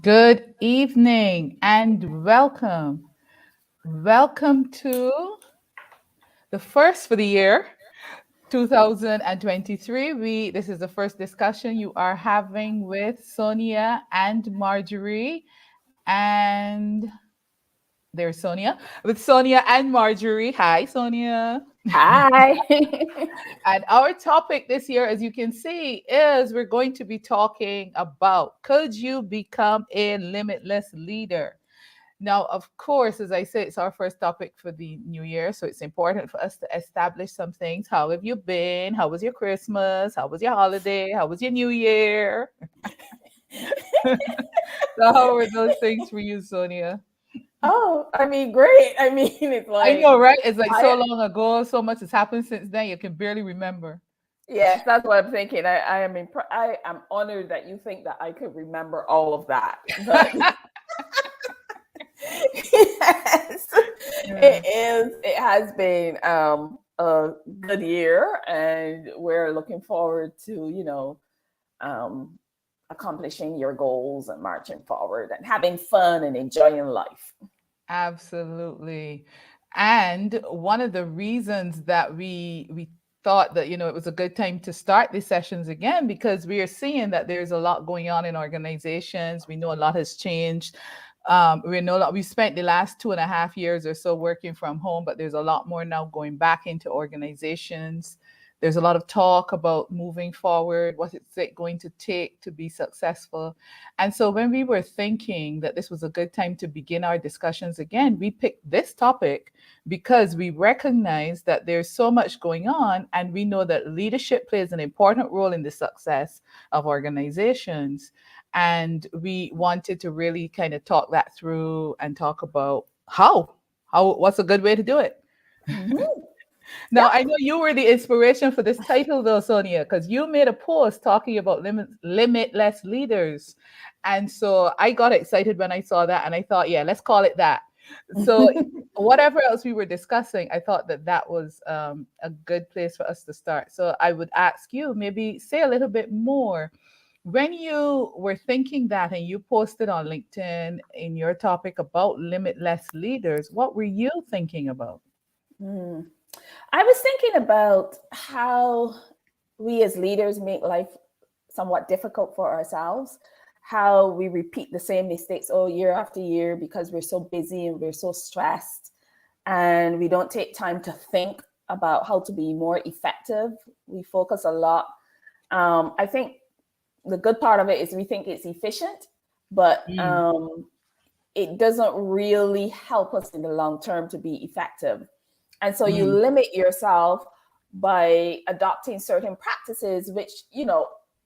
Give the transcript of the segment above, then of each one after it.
Good evening and welcome. Welcome to the first for the year 2023. This is the first discussion you are having with Sonia and Marjorie. And there's Sonia with Sonia and Marjorie. Hi, Sonia. Hi. And our topic this year, as you can see, is we're going to be talking about could you become a limitless leader? Now, of course, as I said, it's our first topic for the new year. So it's important for us to establish some things. How have you been? How was your Christmas? How was your holiday? How was your new year? So, how were those things for you, Sonia? Oh, I mean, great. I mean, it's I like know, right? It's like so I long ago. So much has happened since then. You can barely remember. yes, that's what I'm thinking. I am honored that you think that I could remember all of that. But yes, Yeah. it has been a good year, and we're looking forward to, um accomplishing your goals and marching forward and having fun and enjoying life. Absolutely. And one of the reasons that we thought that it was a good time to start these sessions again because we are seeing that there's a lot going on in organizations. We know a lot has changed. We know that we spent the last 2.5 years or so working from home, but there's a lot more now going back into organizations. There's a lot of talk about moving forward, what it's going to take to be successful. And so when we were thinking that this was a good time to begin our discussions again, we picked this topic because we recognize that there's so much going on and we know that leadership plays an important role in the success of organizations. And we wanted to really kind of talk that through and talk about what's a good way to do it. Mhm. Now, I Yep. know you were the inspiration for this title, though, Sonia, because you made a post talking about limitless leaders. And so I got excited when I saw that, and I thought, yeah, let's call it that. So, whatever else we were discussing, I thought that that was a good place for us to start. So, I would ask you maybe say a little bit more. When you were thinking that and you posted on LinkedIn in your topic about limitless leaders, what were you thinking about? Mm. I was thinking about how we as leaders make life somewhat difficult for ourselves, how we repeat the same mistakes all year after year because we're so busy and we're so stressed, and we don't take time to think about how to be more effective. We focus a lot. I think the good part of it is we think it's efficient, but Mm, it doesn't really help us in the long term to be effective. And so you mm, limit yourself by adopting certain practices, which,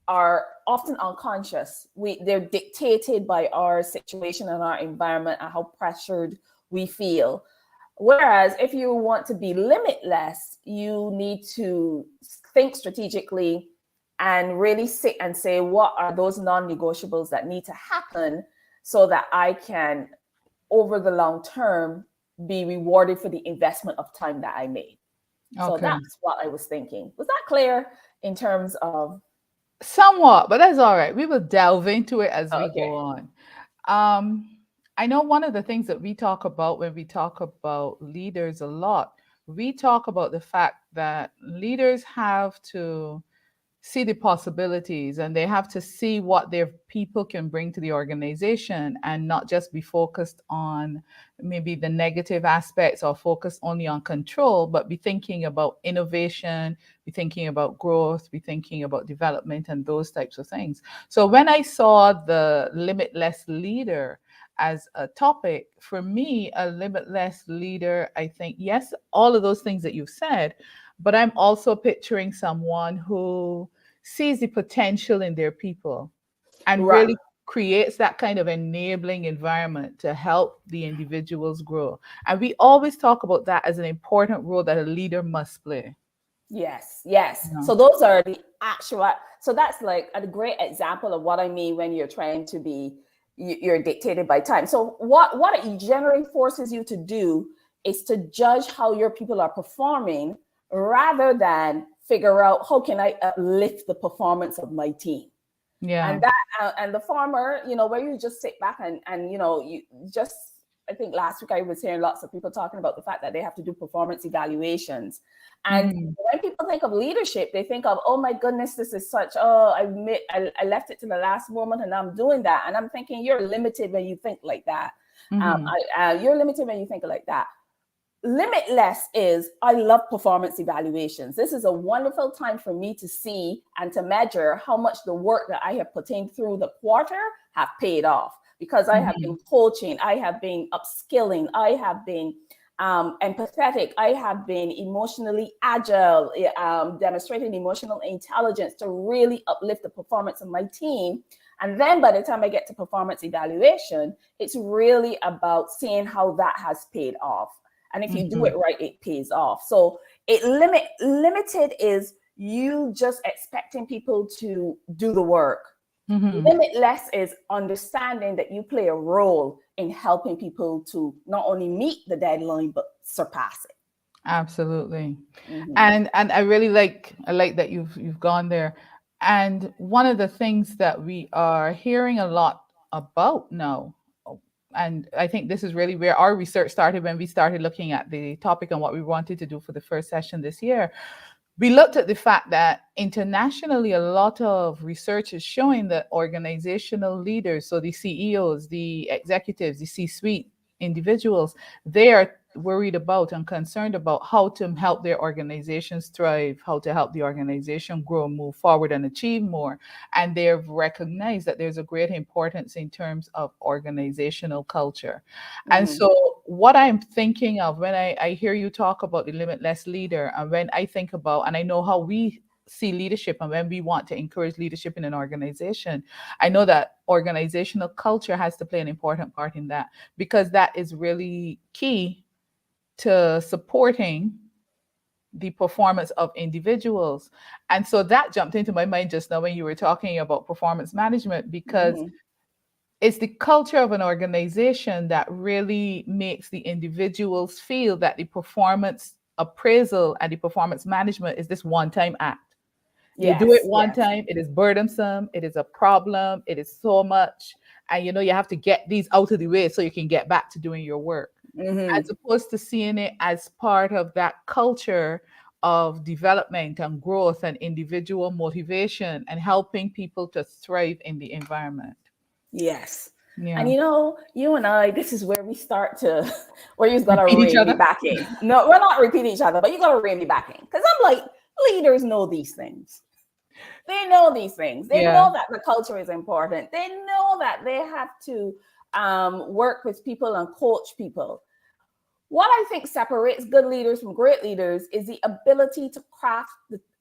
are often unconscious. They're dictated by our situation and our environment and how pressured we feel. Whereas if you want to be limitless, you need to think strategically and really sit and say, what are those non-negotiables that need to happen so that I can, over the long term, be rewarded for the investment of time that I made. So okay. that's what I was thinking. Was that clear in terms of? Somewhat, but that's all right. We will delve into it as Oh, we go okay. on. I know one of the things that we talk about when we talk about leaders a lot, we talk about the fact that leaders have to see the possibilities and they have to see what their people can bring to the organization and not just be focused on maybe the negative aspects or focus only on control, but be thinking about innovation, be thinking about growth, be thinking about development and those types of things. So when I saw the limitless leader as a topic, for me, a limitless leader, I think, yes, all of those things that you've said, but I'm also picturing someone who sees the potential in their people and Right. really creates that kind of enabling environment to help the individuals grow. And we always talk about that as an important role that a leader must play. Yes, yes. You know? So those are the actual. So that's like a great example of what I mean when you're trying to be, you're dictated by time. So what it generally forces you to do is to judge how your people are performing rather than figure out how can I uplift the performance of my team. And Yeah. And the former, where you just sit back and you just, I think last week I was hearing lots of people talking about the fact that they have to do performance evaluations. And Mm-hmm. when people think of leadership, they think of, oh my goodness, this is such, I left it to the last moment and I'm doing that. And I'm thinking, you're limited when you think like that. Mm-hmm. You're limited when you think like that. Limitless is, I love performance evaluations. This is a wonderful time for me to see and to measure how much the work that I have put in through the quarter have paid off, because I have been coaching, I have been upskilling, I have been empathetic, I have been emotionally agile, demonstrating emotional intelligence to really uplift the performance of my team. And then by the time I get to performance evaluation, it's really about seeing how that has paid off. And if you do it right, it pays off. So limited is you just expecting people to do the work. Limitless is understanding that you play a role in helping people to not only meet the deadline, but surpass it. Absolutely. And I like that you've gone there. And one of the things that we are hearing a lot about now, and I think this is really where our research started when we started looking at the topic and what we wanted to do for the first session this year. We looked at the fact that internationally, a lot of research is showing that organizational leaders, so the CEOs, the executives, the C-suite individuals, they are worried about and concerned about how to help their organizations thrive, how to help the organization grow, move forward, and achieve more. And they've recognized that there's a great importance in terms of organizational culture. And so, what I'm thinking of when I hear you talk about the limitless leader, and when I think about, and I know how we see leadership and when we want to encourage leadership in an organization, I know that organizational culture has to play an important part in that, because that is really key to supporting the performance of individuals. And so that jumped into my mind just now when you were talking about performance management, because it's the culture of an organization that really makes the individuals feel that the performance appraisal and the performance management is this one-time act. You do it Yes, one yes. time, it is burdensome, it is a problem, it is so much. And you have to get these out of the way so you can get back to doing your work, as opposed to seeing it as part of that culture of development and growth and individual motivation and helping people to thrive in the environment. Yes. And Yeah. you and I, this is where we start to, where you've got to Repeat each rein me other. back in. No, we're not repeating each other, but you got to rein me back in. Because I'm like, leaders know these things. They know these things. They Yeah. know that the culture is important. They know that they have to work with people and coach people. What I think separates good leaders from great leaders is the ability to craft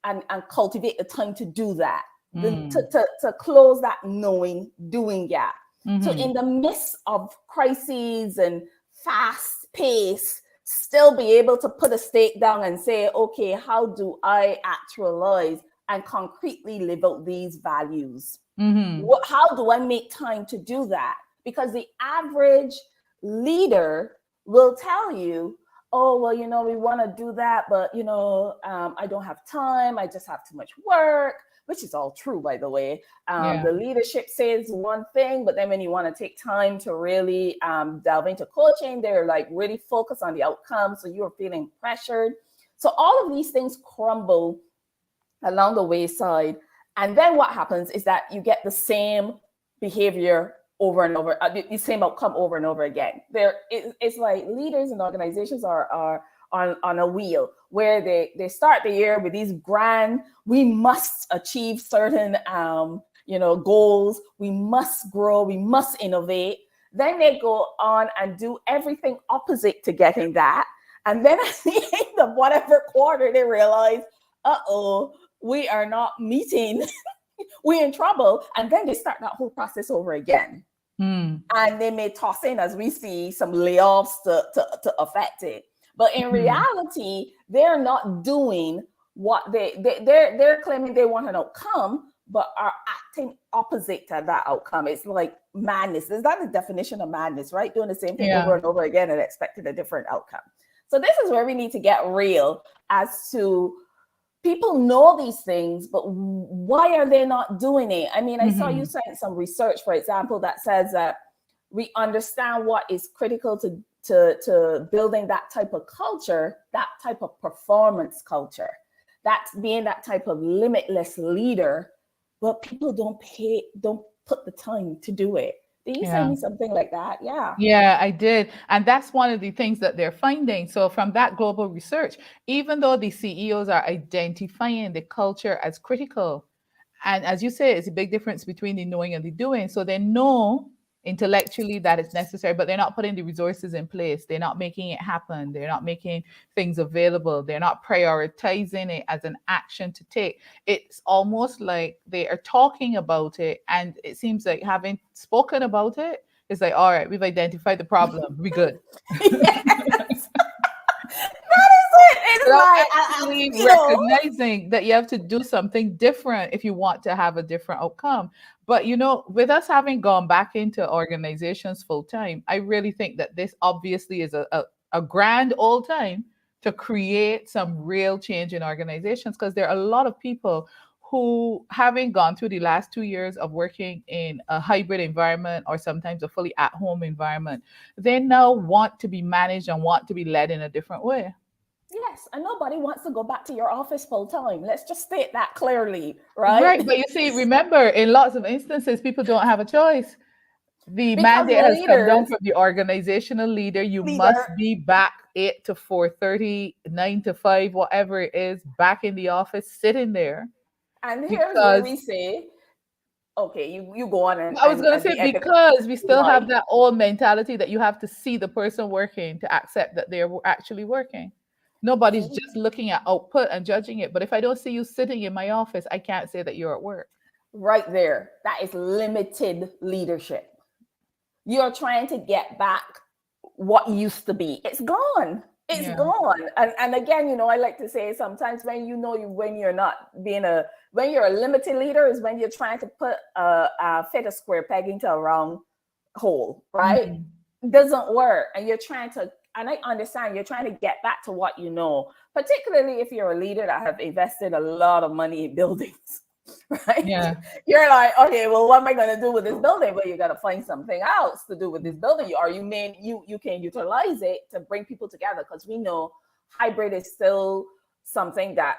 and cultivate the time to do that, to close that knowing doing gap. So in the midst of crises and fast pace, still be able to put a stake down and say, okay, how do I actualize and concretely live out these values? How do I make time to do that? Because the average leader will tell you, oh, well, we want to do that, but, I don't have time. I just have too much work, which is all true, by the way. Yeah. The leadership says one thing, but then when you want to take time to really delve into coaching, they're like really focused on the outcome. So you're feeling pressured. So all of these things crumble along the wayside. And then what happens is that you get the same behavior over and over, the same outcome over and over again. It's like leaders and organizations are on a wheel where they start the year with these grand, we must achieve certain goals, we must grow, we must innovate. Then they go on and do everything opposite to getting that. And then at the end of whatever quarter, they realize, we are not meeting, we're in trouble. And then they start that whole process over again. And they may toss in, as we see, some layoffs to affect it. But in reality, they're not doing what they're claiming they want an outcome, but are acting opposite to that outcome. It's like madness. Is that the definition of madness, right? Doing the same thing over and over again and expecting a different outcome. So this is where we need to get real as to people know these things, but why are they not doing it? I mean, I saw you Mhm. sent some research, for example, that says that we understand what is critical to building that type of culture, that type of performance culture, that's being that type of limitless leader, but people don't put the time to do it. Did you send Yeah. me something like that? Yeah. Yeah, I did. And that's one of the things that they're finding. So, from that global research, even though the CEOs are identifying the culture as critical, and as you say, it's a big difference between the knowing and the doing. So, they know intellectually that it's necessary, but they're not putting the resources in place. They're not making it happen. They're not making things available. They're not prioritizing it as an action to take. It's almost like they are talking about it. And it seems like having spoken about it, it's like, all right, we've identified the problem. We good. Yes, that is it. It's Without like, actually you know, recognizing that you have to do something different if you want to have a different outcome. But with us having gone back into organizations full time, I really think that this obviously is a grand old time to create some real change in organizations, because there are a lot of people who, having gone through the last 2 years of working in a hybrid environment or sometimes a fully at home environment, they now want to be managed and want to be led in a different way. yes, and nobody wants to go back to your office full time. Let's just state that clearly, right? Right, but you see, remember, in lots of instances, people don't have a choice. The Because mandate has come down leaders, from the organizational leader. You must leader, be back 8 to 4:30, 9 to 5, whatever it is, back in the office, sitting there. and here's where Because we say, okay, you go on I was going to and say, be empathetic. because we still Why? have that old mentality that you have to see the person working to accept that they're actually working. Nobody's See, just looking at output and judging it. But if I don't see you sitting in my office, I can't say that you're at work. right there, that is limited leadership. You're trying to get back what used to be. It's gone. It's Yeah. gone. And again, I like to say sometimes when you're not being when you're a limited leader is when you're trying to put fit a square peg into a round hole, right? Mhm. It doesn't work. And you're trying to, and I understand you're trying to get back to what you know, particularly if you're a leader that have invested a lot of money in buildings. Right? Yeah. You're like, okay, well, what am I going to do with this building? Well, you got to find something else to do with this building, or you can utilize it to bring people together, because we know hybrid is still something that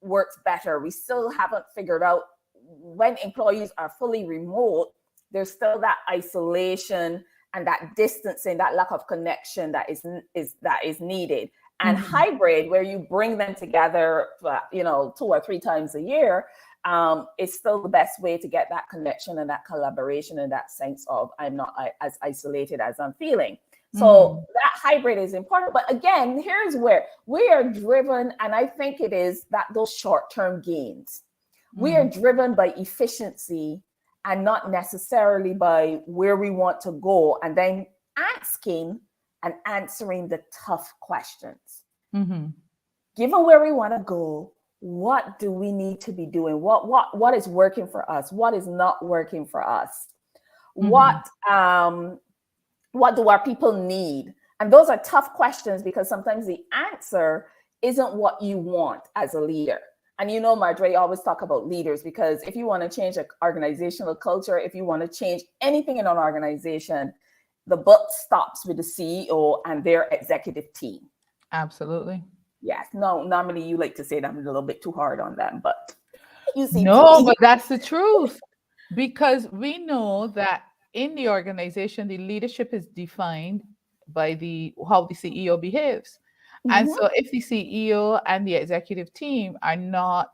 works better. We still haven't figured out when employees are fully remote, there's still that isolation and that distancing, that lack of connection that is needed. And Mhm. hybrid, where you bring them together, 2 or 3 times a year, is still the best way to get that connection and that collaboration and that sense of I'm not as isolated as I'm feeling. So Mhm. that hybrid is important. But again, here's where we are driven, and I think it is that those short-term gains. We are Mhm. driven by efficiency and not necessarily by where we want to go, and then asking and answering the tough questions. Mhm. Given where we want to go, what do we need to be doing? What is working for us? What is not working for us? What Mhm. um what do our people need? And those are tough questions, because sometimes the answer isn't what you want as a leader. And Marjorie always talk about leaders, because if you want to change an organizational culture, if you want to change anything in an organization, the buck stops with the CEO and their executive team. Absolutely. Yes, no, normally you like to say that I'm a little bit too hard on them, but you see No, me. but that's the truth. Because we know that in the organization, the leadership is defined by the how the CEO behaves. And Mhm. so if the CEO and the executive team are not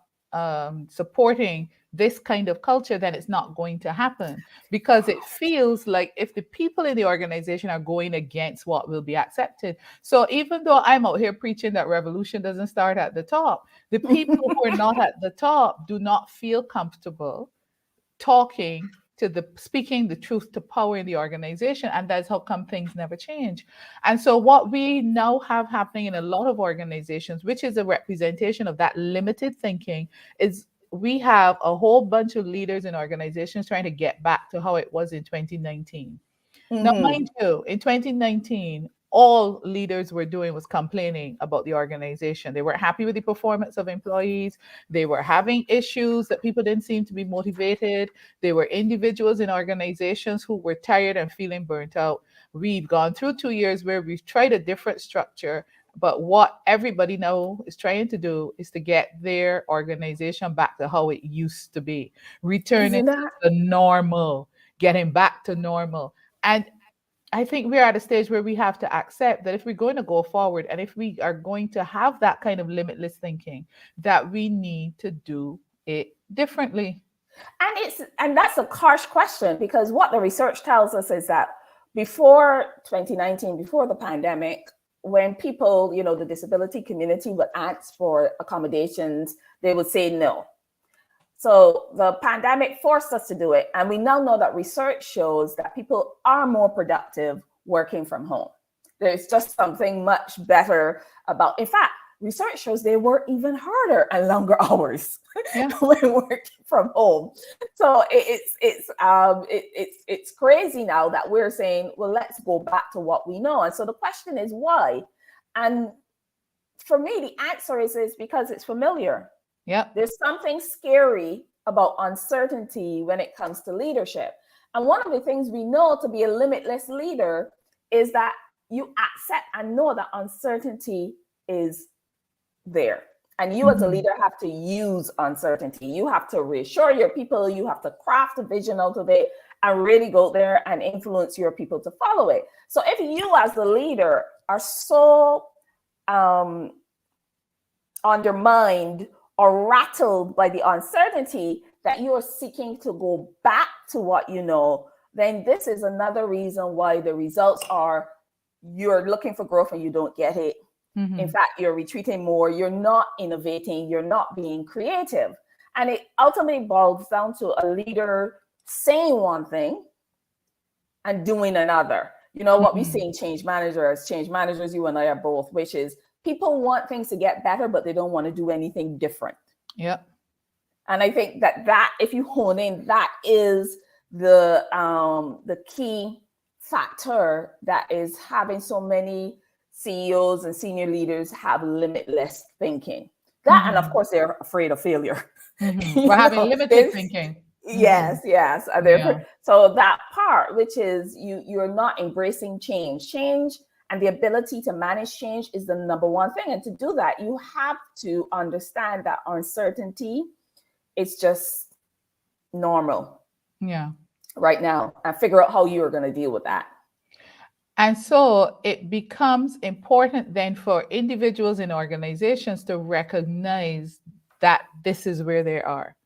supporting this kind of culture, then it's not going to happen, because it feels like if the people in the organization are going against what will be accepted. So even though I'm out here preaching that revolution doesn't start at the top, the people who are not at the top do not feel comfortable talking to the speaking the truth to power in the organization, and that's how come things never change. And so what we now have happening in a lot of organizations, which is a representation of that limited thinking, is we have a whole bunch of leaders in organizations trying to get back to how it was in 2019. Now, Mhm. mind you, in 2019, all leaders were doing was complaining about the organization. They weren't happy with the performance of employees. They were having issues that people didn't seem to be motivated. They were individuals in organizations who were tired and feeling burnt out. We've gone through 2 years where we've tried a different structure, but what everybody now is trying to do is to get their organization back to how it used to be, returning Isn't to that? the normal, getting back to normal. And I think we're at a stage where we have to accept that if we're going to go forward and if we are going to have that kind of limitless thinking, that we need to do it differently. And that's a harsh question, because what the research tells us is that before 2019, before the pandemic, when people, the disability community would ask for accommodations, they would say no. So the pandemic forced us to do it. And we now know that research shows that people are more productive working from home. There's just something much better about, in fact, research shows they work even harder and longer hours Yeah. when working from home. So it's crazy now that we're saying, well, let's go back to what we know. And so the question is why? And for me, the answer is because it's familiar. Yeah. There's something scary about uncertainty when it comes to leadership. And one of the things we know to be a limitless leader is that you accept and know that uncertainty is there. And you as a leader have to use uncertainty. You have to reassure your people. You have to craft a vision out of it and really go there and influence your people to follow it. So if you as the leader are so undermined or rattled by the uncertainty that you are seeking to go back to what you know, then this is another reason why the results are you're looking for growth and you don't get it. In fact, you're retreating more, you're not innovating, you're not being creative. And it ultimately boils down to a leader saying one thing and doing another. What we see in change managers, you and I are both, which is people want things to get better, but they don't want to do anything different. Yeah. And I think that if you hone in, that is the key factor that is having so many CEOs and senior leaders have limitless thinking. That, and of course, they're afraid of failure. We're having limited thinking. Yes. And Yeah. so that part, which is you're not embracing change. And the ability to manage change is the number one thing. And to do that, you have to understand that uncertainty is just normal. Yeah. Right now, and figure out how you are going to deal with that. And so it becomes important then for individuals in organizations to recognize that this is where they are.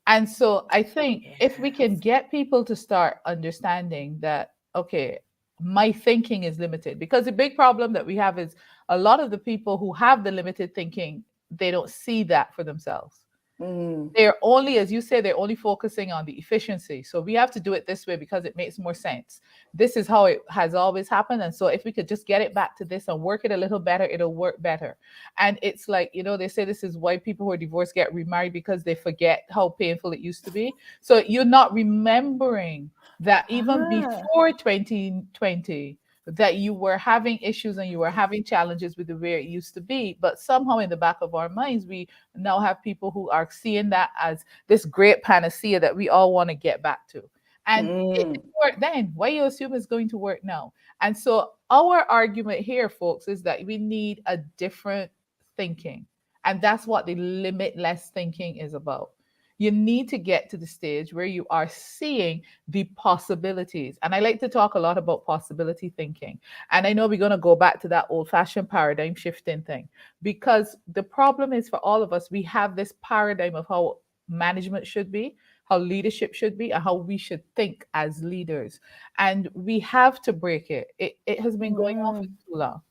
And so I think if we can get people to start understanding that, okay, my thinking is limited, because the big problem that we have is a lot of the people who have the limited thinking, they don't see that for themselves. They're only, as you say, they're only focusing on the efficiency. So we have to do it this way because it makes more sense. This is how it has always happened. And so if we could just get it back to this and work it a little better, it'll work better. And it's like, they say this is why people who are divorced get remarried, because they forget how painful it used to be. So you're not remembering that even before 2020, that you were having issues and you were having challenges with the way it used to be. But somehow in the back of our minds, we now have people who are seeing that as this great panacea that we all want to get back to. And it didn't work then. Why you assume it's going to work now? And so our argument here, folks, is that we need a different thinking. And that's what the limitless thinking is about. You need to get to the stage where you are seeing the possibilities. And I like to talk a lot about possibility thinking. And I know we're going to go back to that old-fashioned paradigm shifting thing, because the problem is for all of us, we have this paradigm of how management should be, how leadership should be, and how we should think as leaders. And we have to break it. It has been going on for too long.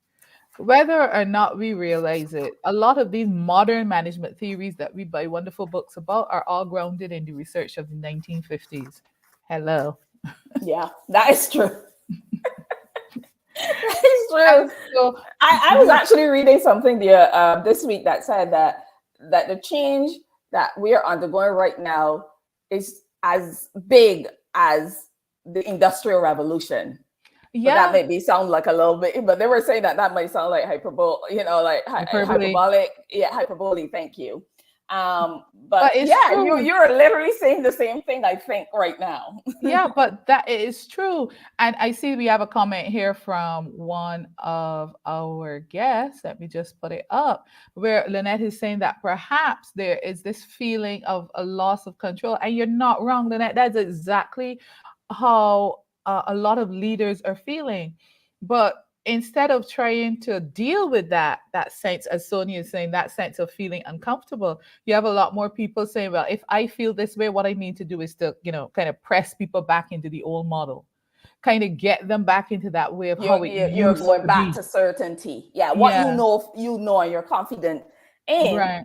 Whether or not we realize it, a lot of these modern management theories that we buy wonderful books about are all grounded in the research of the 1950s. Hello. Yeah, that is true. That is true. So, I was actually reading something this week that said that the change that we are undergoing right now is as big as the Industrial Revolution. But that Yeah, made me sound like a little bit, but they were saying that that might sound like hyperbole, like hyperbole. hyperbolic. Yeah, hyperbole. Thank you. But But it's yeah, true. you're literally saying the same thing I think right now. Yeah, but that is true. And I see we have a comment here from one of our guests. Let me just put it up, where Lynette is saying that perhaps there is this feeling of a loss of control. And you're not wrong, Lynette. That's exactly how a lot of leaders are feeling. But instead of trying to deal with that sense, as Sonia is saying, that sense of feeling uncomfortable, you have a lot more people saying, well, if I feel this way, what I need to do is to, kind of press people back into the old model, kind of get them back into that way of You're how it you're, you're used going to back be. to certainty. Yeah, what Yeah, you know, and you're confident in, right.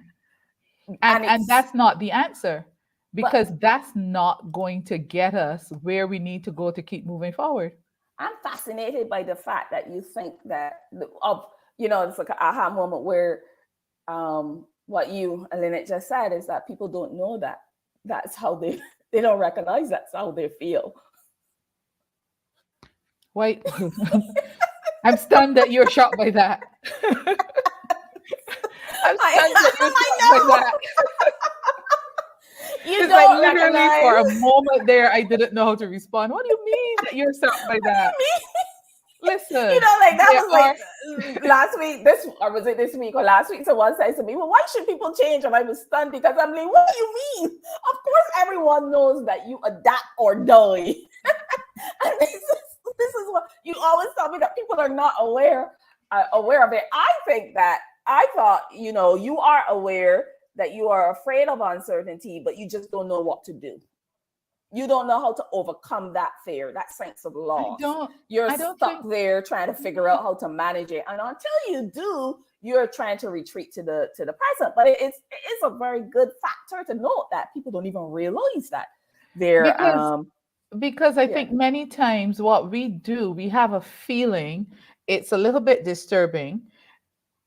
and and and it's that's not the answer, but because that's not going to get us where we need to go to keep moving forward. I'm fascinated by the fact that you think that of it's like an aha moment where what you and Lynette just said is that people don't know that that's how they they don't recognize that's how they feel. Wait, I'm stunned that you're shocked by that. I'm stunned that you're shocked by I that. know you It's like don't literally for a recognize. moment there, I didn't know how to respond. What do you mean that you're shocked by that? Listen, Like that there was like are, last week, this or was it this week or last week? Someone said to me, "Well, why should people change?" And I was stunned because I'm like, "What do you mean? Of course, everyone knows that you adapt or die." And this is what you always tell me that people are not aware of it. I think that I thought you are aware that you are afraid of uncertainty, but you just don't know what to do. You don't know how to overcome that fear, that sense of I loss. don't, You're I don't stuck think, there trying to figure out how to manage it, and until you do, you're trying to retreat to the present. But it is a very good factor to note that people don't even realize that they're because I yeah. think many times what we do, we have a feeling, it's a little bit disturbing.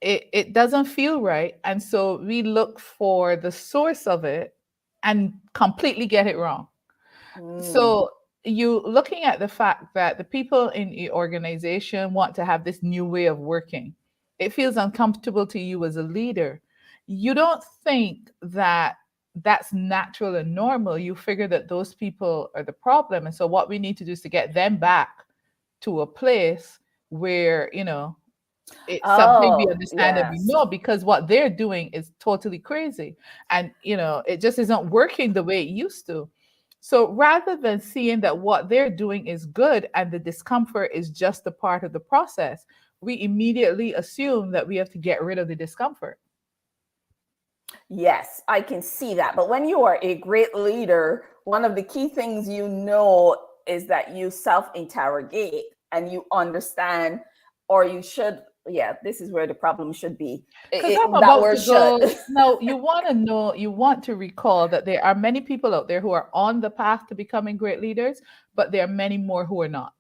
It doesn't feel right, and so we look for the source of it and completely get it wrong. Mm, So you looking at the fact that the people in the organization want to have this new way of working. It feels uncomfortable to you as a leader. You don't think that that's natural and normal. You figure that those people are the problem. And so what we need to do is to get them back to a place where, it's something we oh understand and we yes. know, because what they're doing is totally crazy. And, it just isn't working the way it used to. So rather than seeing that what they're doing is good and the discomfort is just a part of the process, we immediately assume that we have to get rid of the discomfort. Yes, I can see that. But when you are a great leader, one of the key things is that you self interrogate and you understand, or you should, yeah, this is where the problem should be. Because I'm That about word to should. go. Now, you want to know, you want to recall that there are many people out there who are on the path to becoming great leaders, but there are many more who are not.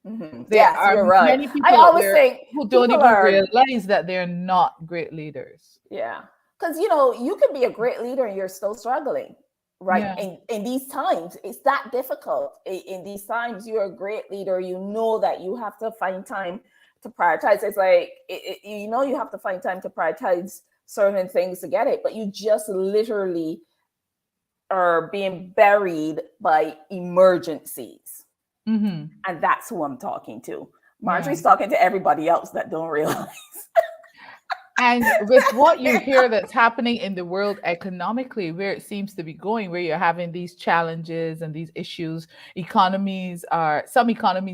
Mhm. There Yes, are you're right. many I people out always there think who don't people even are, realize that they're not great leaders. yeah, because you can be a great leader and you're still struggling, right? Yeah. In these times, it's that difficult. In these times, you're a great leader. You know that you have to find time to prioritize. It's like you have to find time to prioritize certain things to get it, but you just literally are being buried by emergencies, Hmm. and that's who I'm talking to. Yeah. Marjorie's talking to everybody else that don't realize. And with what you hear that's happening in the world economically, where it seems to be going, where you're having these challenges and these issues, some economies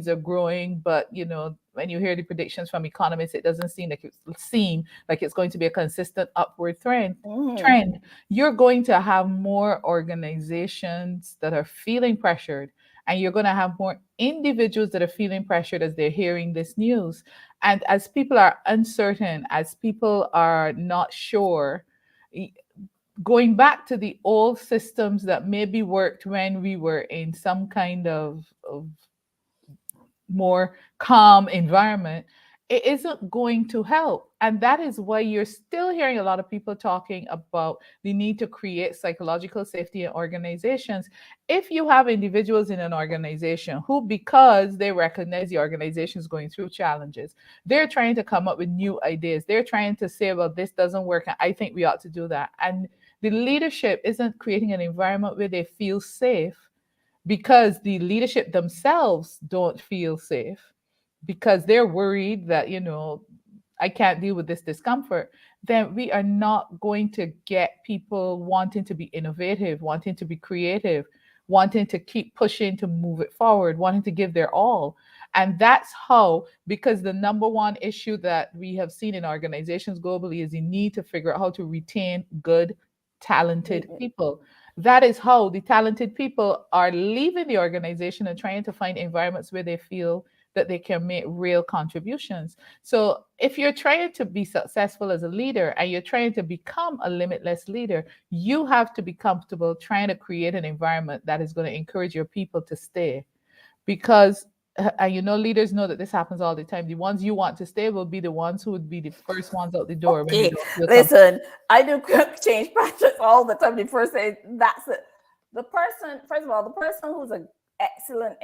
are growing, but when you hear the predictions from economists, it doesn't seem like it's going to be a consistent upward trend. Mhm. Trend. You're going to have more organizations that are feeling pressured, and you're going to have more individuals that are feeling pressured as they're hearing this news. And as people are uncertain, as people are not sure, y- going back to the old systems that maybe worked when we were in some kind of more calm environment, it isn't going to help. And that is why you're still hearing a lot of people talking about the need to create psychological safety in organizations. If you have individuals in an organization who, because they recognize the organization is going through challenges, they're trying to come up with new ideas. They're trying to say, well, this doesn't work, and I think we ought to do that. And the leadership isn't creating an environment where they feel safe because the leadership themselves don't feel safe because they're worried that, I can't deal with this discomfort, then we are not going to get people wanting to be innovative, wanting to be creative, wanting to keep pushing to move it forward, wanting to give their all. And that's how, because the number one issue that we have seen in organizations globally is the need to figure out how to retain good, talented people. That is how the talented people are leaving the organization and trying to find environments where they feel that they can make real contributions. So if you're trying to be successful as a leader and you're trying to become a limitless leader, you have to be comfortable trying to create an environment that is going to encourage your people to stay. Because and leaders know that this happens all the time. The ones you want to stay will be the ones who would be the first ones out the door when they Okay, don't feel comfortable. listen, I do quick change projects all the time. The first thing, that's it. The person, first of all, the person who's an excellent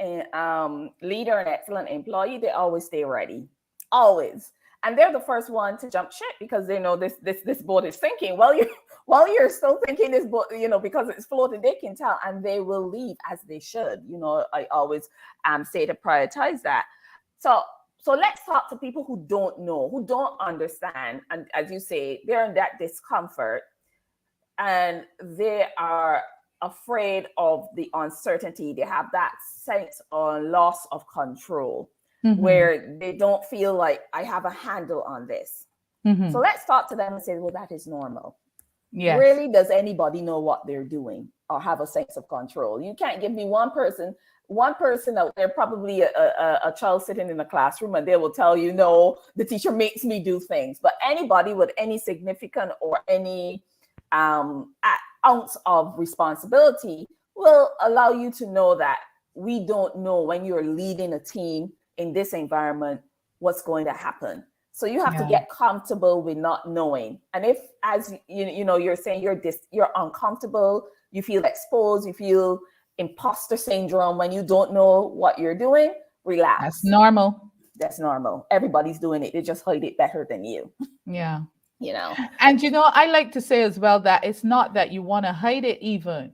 leader and excellent employee, they always stay ready, always, and they're the first one to jump ship because they know this boat is sinking. Well, you while you're still thinking this boat, because it's floating, they can tell, and they will leave as they should. I always say to prioritize that. So let's talk to people who don't know, who don't understand. And as you say, they're in that discomfort and they are afraid of the uncertainty. They have that sense of loss of control Mm-hmm. where they don't feel like I have a handle on this. Mm-hmm. So let's talk to them and say, well, that is normal. Yes. Really, does anybody know what they're doing or have a sense of control? You can't give me one person out there, probably a child sitting in a classroom, and they will tell you, no, the teacher makes me do things. But anybody with any significant or any ounce of responsibility will allow you to know that we don't know when you're leading a team in this environment what's going to happen. So you have to Yeah. get comfortable with not knowing. And if, as you're saying, you're uncomfortable, you feel exposed, you feel imposter syndrome when you don't know what you're doing, That's relax. normal. That's normal. Everybody's doing it. They just hide it better than you. Yeah. You know. And I like to say as well that it's not that you want to hide it even,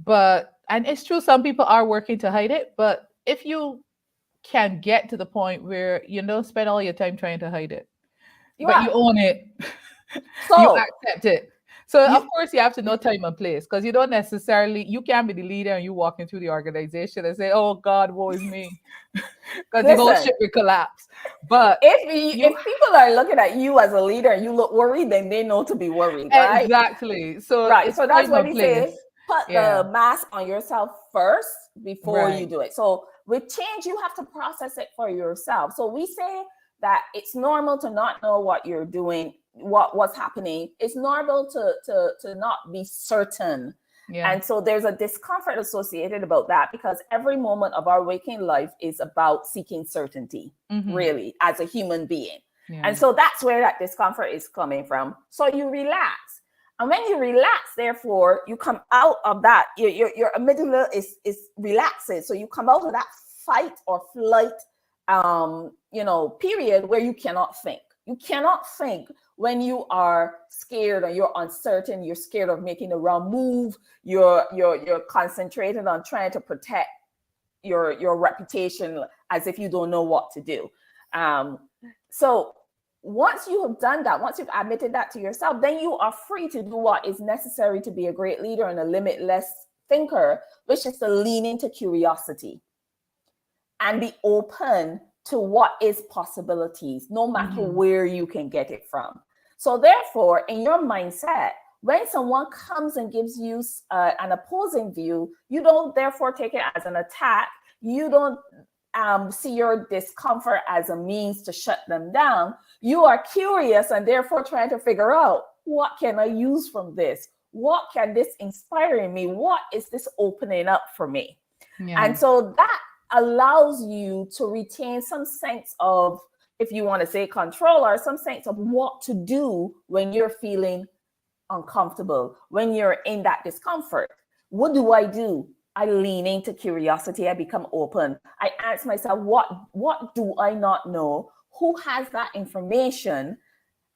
but and it's true some people are working to hide it, but if you can get to the point where you don't spend all your time trying to hide it, You but you are. own it, you So accept it. So of you course you have to know time and place because you don't necessarily you can't be the leader and you walk into the organization and say, "Oh God, woe is me," because the whole listen. ship will collapse. But you If people are looking at you as a leader and you look worried, then they know to be worried, right? exactly. So Right. it's So that's time why and we say place. put Yeah. the mask on yourself first before you Right. do it. So with change, you have to process it for yourself. So we say that it's normal to not know what you're doing, what's happening. It's normal to not be certain. Yeah. And so there's a discomfort associated about that because every moment of our waking life is about seeking certainty, Mm-hmm. really, as a human being. Yeah. And so that's where that discomfort is coming from. So you relax. And when you relax, therefore, you come out of that, your amygdala is relaxing. So you come out of that fight or flight period where you cannot think. You cannot think when you are scared or you're uncertain, you're scared of making the wrong move, you're concentrated on trying to protect your reputation as if you don't know what to do. So once you have done that, once you've admitted that to yourself, then you are free to do what is necessary to be a great leader and a limitless thinker, which is to lean into curiosity and be open to what is possibilities, no matter Mm-hmm. where you can get it from. So therefore, in your mindset, when someone comes and gives you an opposing view, you don't therefore take it as an attack. You don't see your discomfort as a means to shut them down. You are curious and therefore trying to figure out, what can I use from this? What can this inspire in me? What is this opening up for me? Yeah. And so that allows you to retain some sense of if you want to say control, or some sense of what to do when you're feeling uncomfortable, when you're in that discomfort. What do? I lean into curiosity. I become open. I ask myself, what do I not know? Who has that information?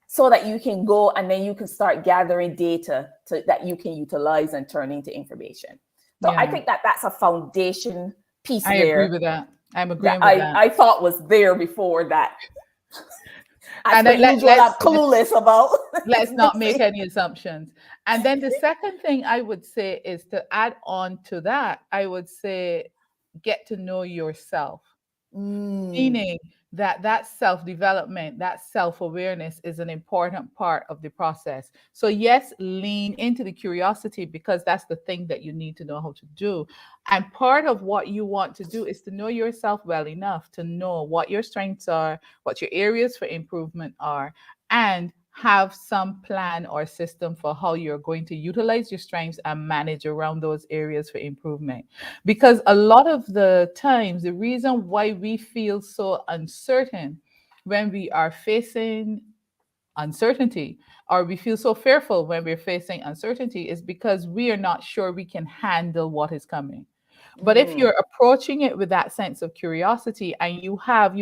So that you can go and then you can start gathering data that you can utilize and turn into information. So I Yeah, think that that's a foundation piece I agree there with that. I'm that agreeing with that. I thought was there before that. I And then spent you growing up clueless about let's not make missing. any assumptions. And then the second thing I would say is to add on to that, I would say get to know yourself, Mm, meaning that that self development, that self awareness is an important part of the process. So yes, lean into the curiosity because that's the thing that you need to know how to do. And part of what you want to do is to know yourself well enough to know what your strengths are, what your areas for improvement are, and have some plan or system for how you're going to utilize your strengths and manage around those areas for improvement. Because a lot of the times, the reason why we feel so uncertain when we are facing uncertainty, or we feel so fearful when we're facing uncertainty, is because we are not sure we can handle what is coming. But if mm, you're approaching it with that sense of curiosity and you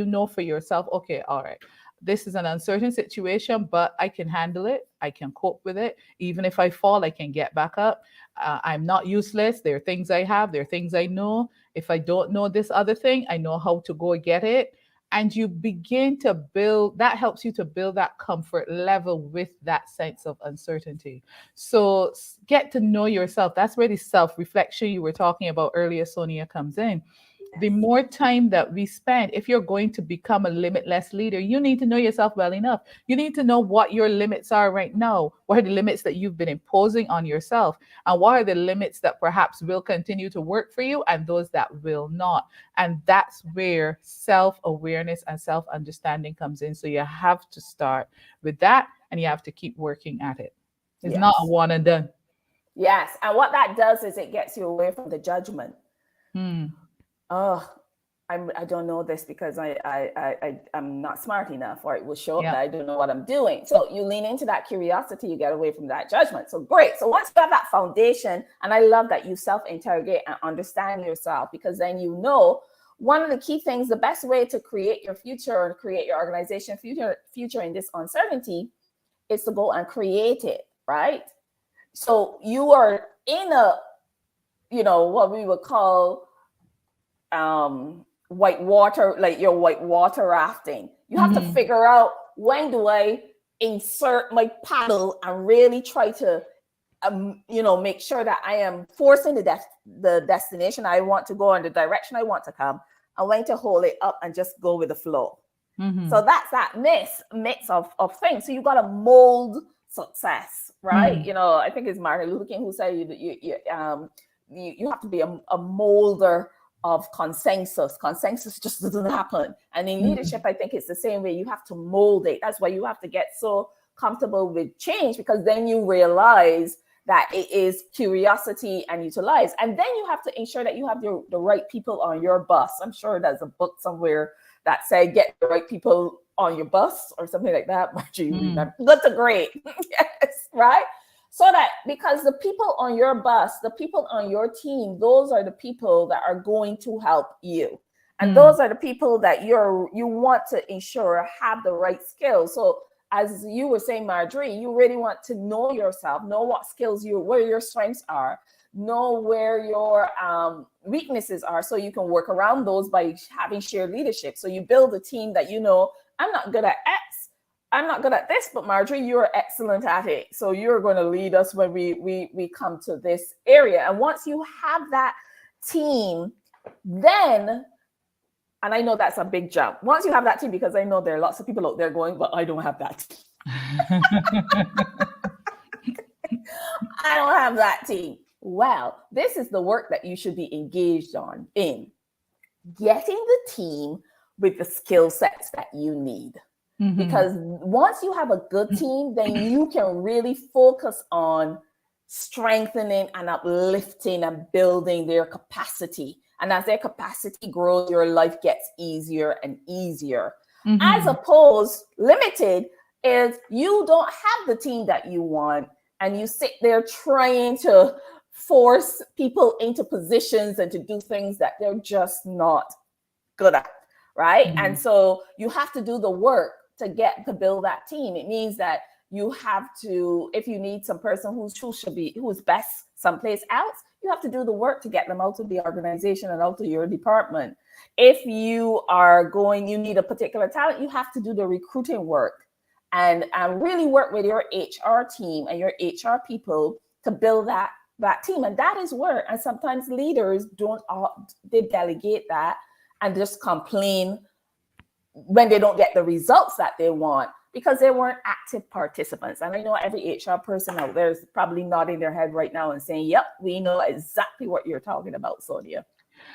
know for yourself, okay, all right, this is an uncertain situation, but I can handle it. I can cope with it. Even if I fall, I can get back up. I'm not useless. There are things I have, there are things I know. If I don't know this other thing, I know how to go get it. And you begin to build that, helps you to build that comfort level with that sense of uncertainty. So get to know yourself. That's where the self reflection you were talking about earlier, Sonia, comes in. The more time that we spend, if you're going to become a limitless leader, you need to know yourself well enough. You need to know what your limits are right now. What are the limits that you've been imposing on yourself? And what are the limits that perhaps will continue to work for you and those that will not? And that's where self awareness and self understanding comes in. So you have to start with that and you have to keep working at it. It's not a yes. one and done. Yes. And what that does is it gets you away from the judgment. Hmm. Oh, I don't know this because I'm not smart enough, or it will show up Yeah. that I don't know what I'm doing. So you lean into that curiosity, you get away from that judgment. So great. So once you have that foundation, and I love that you self-interrogate and understand yourself, because then you know one of the key things, the best way to create your future or create your organization future in this uncertainty is to go and create it, right? So you are in a, what we would call white water, like your white water rafting. You have to Hmm. figure out, when do I insert my paddle and really try to make sure that I am forcing the destination I want to go and the direction I want to come, and when to hold it up and just go with the flow. So Hmm. that's that mix of things. So you got to mold success, right? Hmm. I think it's Martin Luther King who said you have to be a molder of consensus. Consensus just doesn't happen. And in leadership, Hmm. I think it's the same way. You have to mold it. That's why you have to get so comfortable with change, because then you realize that it is curiosity and utilize. And then you have to ensure that you have the right people on your bus. I'm sure there's a book somewhere that said get the right people on your bus or something like that. Margie, you read Hmm. that. Good to great. Yes, right? So that, because the people on your bus, the people on your team, those are the people that are going to help you. And Hmm. those are the people that you want to ensure have the right skills. So as you were saying, Marjorie, you really want to know yourself, know what skills where your strengths are, know where your weaknesses are, so you can work around those by having shared leadership. So you build a team that I'm not good at X, I'm not good at this, but Marjorie, you're excellent at it. So you're going to lead us when we come to this area. And once you have that team, then, and I know that's a big jump. Once you have that team, because I know there are lots of people out there going, but I don't have that. I don't have that team. Well, this is the work that you should be engaged in getting the team with the skill sets that you need. Hmm. Because once you have a good team, then you can really focus on strengthening and uplifting and building their capacity. And as their capacity grows, your life gets easier and easier. As Mm-hmm. opposed, limited is you don't have the team that you want, and you sit there trying to force people into positions and to do things that they're just not good at, right? And Mm-hmm. so you have to do the work to build that team. It means that you have to, if you need some person who's best someplace else, you have to do the work to get them out of the organization and out of your department. If you need a particular talent, you have to do the recruiting work and really work with your HR team and your HR people to build that team. And that is work. And sometimes leaders don't they delegate that and just complain when they don't get the results that they want because they weren't active participants. And I know every HR person out there is probably nodding their head right now and saying, yep, we know exactly what you're talking about, Sonia.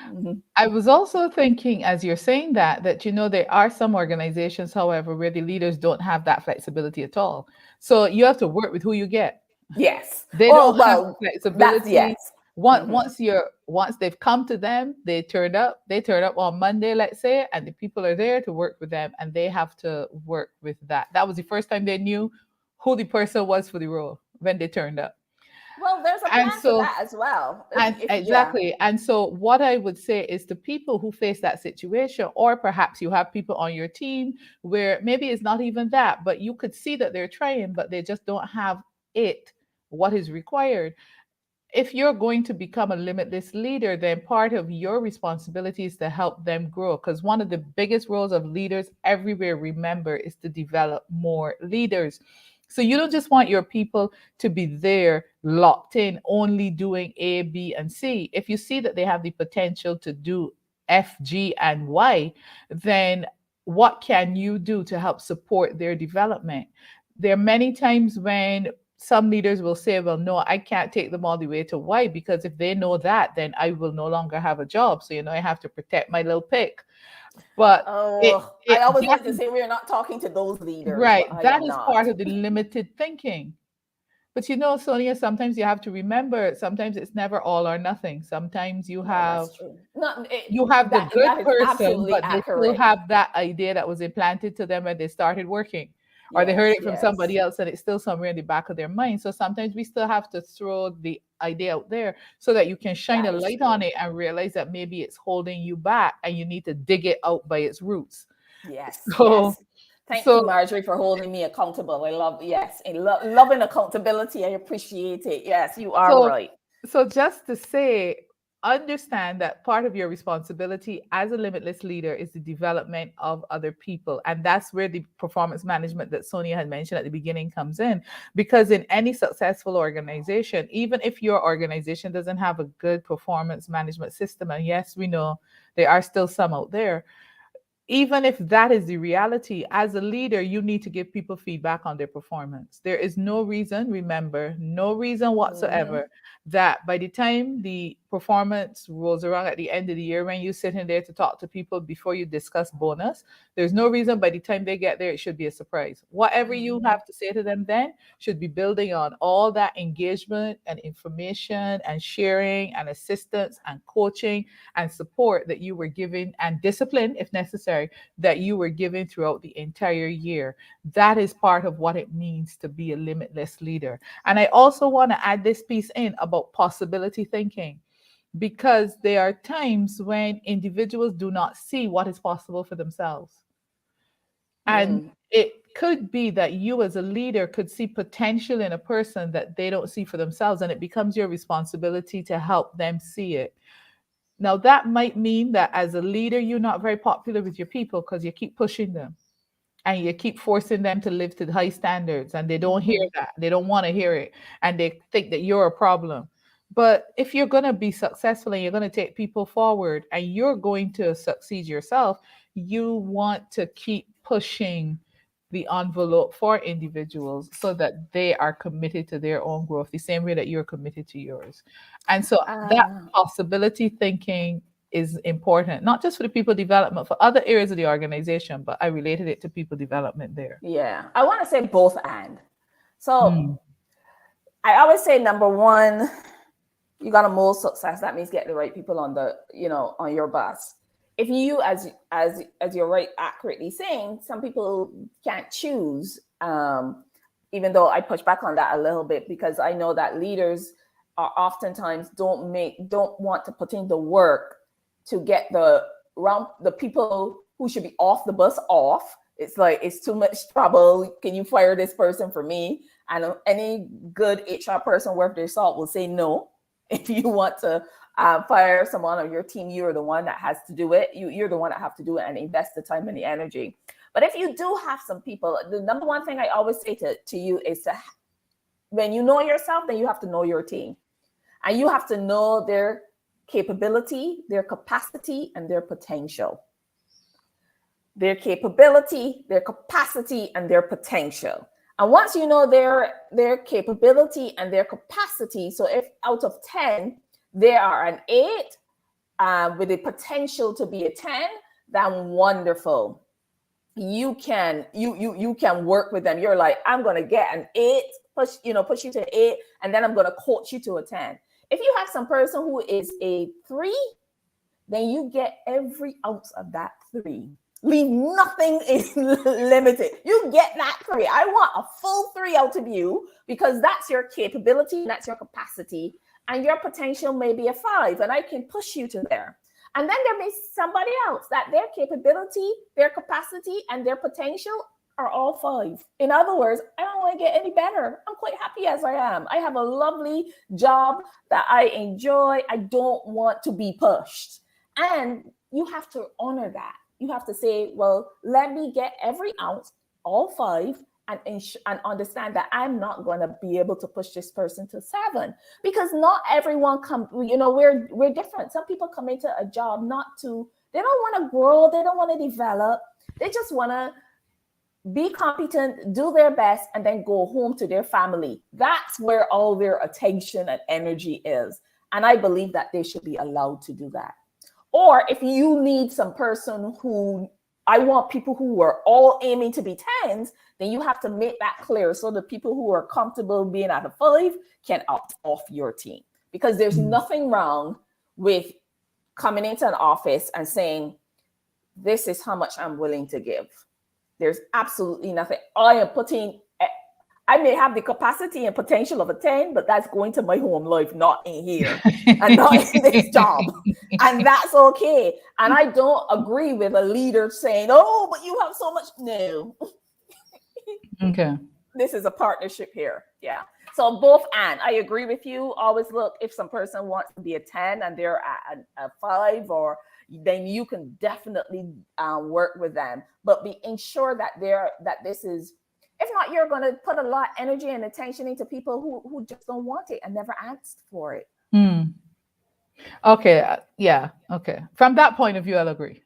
Mm-hmm. I was also thinking, as you're saying that there are some organizations, however, where the leaders don't have that flexibility at all. So you have to work with who you get. Yes. They don't Oh, have well, that's flexibility. yes. Once Mm-hmm. once they've come to them, they turn up on Monday, let's say, and the people are there to work with them, and they have to work with that. That was the first time they knew who the person was for the role when they turned up. Well, there's a And plan for so that as well. and If yeah. exactly. And so, what I would say is the people who face that situation, or perhaps you have people on your team where maybe it's not even that, but you could see that they're trying, but they just don't have what is required. If you're going to become a limitless leader, then part of your responsibility is to help them grow. Because one of the biggest roles of leaders everywhere, remember, is to develop more leaders. So you don't just want your people to be there locked in, only doing A, B, and C. If you see that they have the potential to do F, G, and Y, then what can you do to help support their development? There are many times when some leaders will say, well, no, I can't take them all the way to Y, because if they know that, then I will no longer have a job. So, I have to protect my little pick. But Oh, I always like to say we're not talking to those leaders, but right, I that am is not. part of the limited thinking. But Sonia, sometimes you have to remember, sometimes it's never all or nothing. Sometimes No, that's true. Not you have the good that is person, absolutely but they still accurate. have that idea that was implanted to them when they started working, or they heard Yes, it from yes, somebody else and it's still somewhere in the back of their mind. So sometimes we still have to throw the idea out there so that you can shine a that is light on true. it and realize that maybe it's holding you back and you need to dig it out by its roots. Yes, So, yes. Thank so you, Marjorie, for holding me accountable. I love, yes, loving accountability. I appreciate it. Yes, you are So, right. just to say, understand that part of your responsibility as a limitless leader is the development of other people. And that's where the performance management that Sonia had mentioned at the beginning comes in. Because in any successful organization, even if your organization doesn't have a good performance management system, and yes, we know there are still some out there, even if that is the reality, as a leader, you need to give people feedback on their performance. There is no reason, remember, no reason Mm-hmm. whatsoever that by the time the performance rolls around at the end of the year, when you sit in there to talk to people before you discuss bonus, there's no reason by the time they get there, it should be a surprise. Whatever you Mm-hmm. have to say to them then should be building on all that engagement and information and sharing and assistance and coaching and support that you were given, and discipline if necessary, that you were given throughout the entire year. That is part of what it means to be a limitless leader. And I also want to add this piece in about possibility thinking, because there are times when individuals do not see what is possible for themselves. And Mm. it could be that you as a leader could see potential in a person that they don't see for themselves, and it becomes your responsibility to help them see it. Now, that might mean that as a leader, you're not very popular with your people because you keep pushing them and you keep forcing them to live to high standards, and they don't hear Mm-hmm. that. They don't want to hear it, and they think that you're a problem. But if you're going to be successful and you're going to take people forward and you're going to succeed yourself, you want to keep pushing the envelope for individuals so that they are committed to their own growth the same way that you're committed to yours. And so that Uh, possibility thinking is important, not just for the people development, for other areas of the organization, but I related it to people development there. yeah, I want to say both and. So Mm, I always say number one, you got to mold success. That means get the right people on on your bus. if you, as you're right accurately saying, some people can't choose. Even though I push back on that a little bit, because I know that leaders are oftentimes don't want to put in the work to get the people who should be off the bus off. It's like, it's too much trouble. Can you fire this person for me? And any good HR person worth their salt will say no. If you want to fire someone on your team, you're the one that has to do it. You're the one that have to do it and invest the time and the energy. But if you do have some people, the number one thing I always say to you is when you know yourself, then you have to know your team. And you have to know their capability, their capacity, and their potential. Their capability, their capacity, and their potential. And once you know their capability and their capacity, so if out of 10, they are an 8 with the potential to be a 10, then wonderful. You can work with them. You're like, I'm going to get an 8, push you to 8, and then I'm going to coach you to a 10. If you have some person who is a 3, then you get every ounce of that 3. Leave nothing is limited. You get that 3. I want a full 3 out of you, because that's your capability, and that's your capacity, and your potential may be a 5, and I can push you to there. And then there may be somebody else that their capability, their capacity, and their potential are all 5. In other words, I don't want to get any better. I'm quite happy as I am. I have a lovely job that I enjoy. I don't want to be pushed. And you have to honor that. You have to say, well, let me get every ounce, all 5, and understand that I'm not going to be able to push this person to 7, because not everyone we're different. Some people come into a job they don't want to grow. They don't want to develop. They just want to be competent, do their best, and then go home to their family. That's where all their attention and energy is. And I believe that they should be allowed to do that. Or if you need some person I want people who are all aiming to be 10s, then you have to make that clear, so the people who are comfortable being at a 5 can opt off your team. Because there's nothing wrong with coming into an office and saying, this is how much I'm willing to give. There's absolutely nothing. I may have the capacity and potential of a 10, but that's going to my home life, not in here and not in this job. And that's okay. And I don't agree with a leader saying, oh, but you have so much. No. Okay. This is a partnership here. Yeah. So both, and I agree with you. Always look, if some person wants to be a 10 and they're at a 5, then you can definitely work with them. But ensure that this is, if not, you're going to put a lot of energy and attention into people who just don't want it and never asked for it. Okay. Yeah. Okay. From that point of view, I'll agree.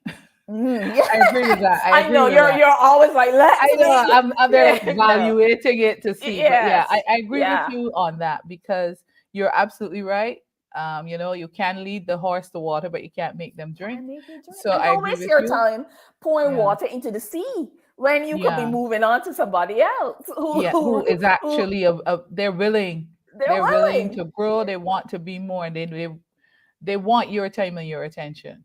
Yeah. I agree with that. I know you're always like, I know I'm there evaluating it to see. Yes. But yeah, I agree with you on that, because you're absolutely right. You can lead the horse to water, but you can't make them drink. So and I don't agree waste with your you. time pouring water into the sea when you could be moving on to somebody else who is actually they're willing to grow. They want to be more, and they want your time and your attention.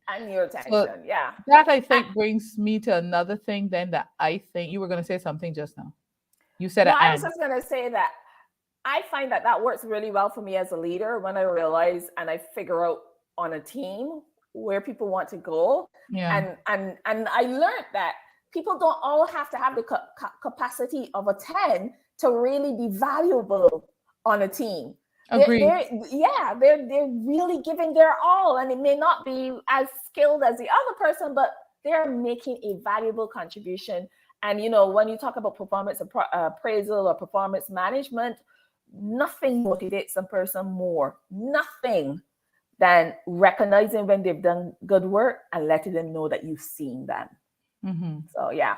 So yeah. that, I think, brings me to another thing then, that I think you were going to say something just now. You said I was just going to say that I find that works really well for me as a leader, when I realize and I figure out on a team where people want to go. Yeah. And I learned that people don't all have to have the capacity of a 10 to really be valuable on a team. Agreed. They're really giving their all, and it may not be as skilled as the other person, but they're making a valuable contribution. And when you talk about performance appraisal or performance management, nothing motivates a person more, nothing, than recognizing when they've done good work and letting them know that you've seen them. So yeah.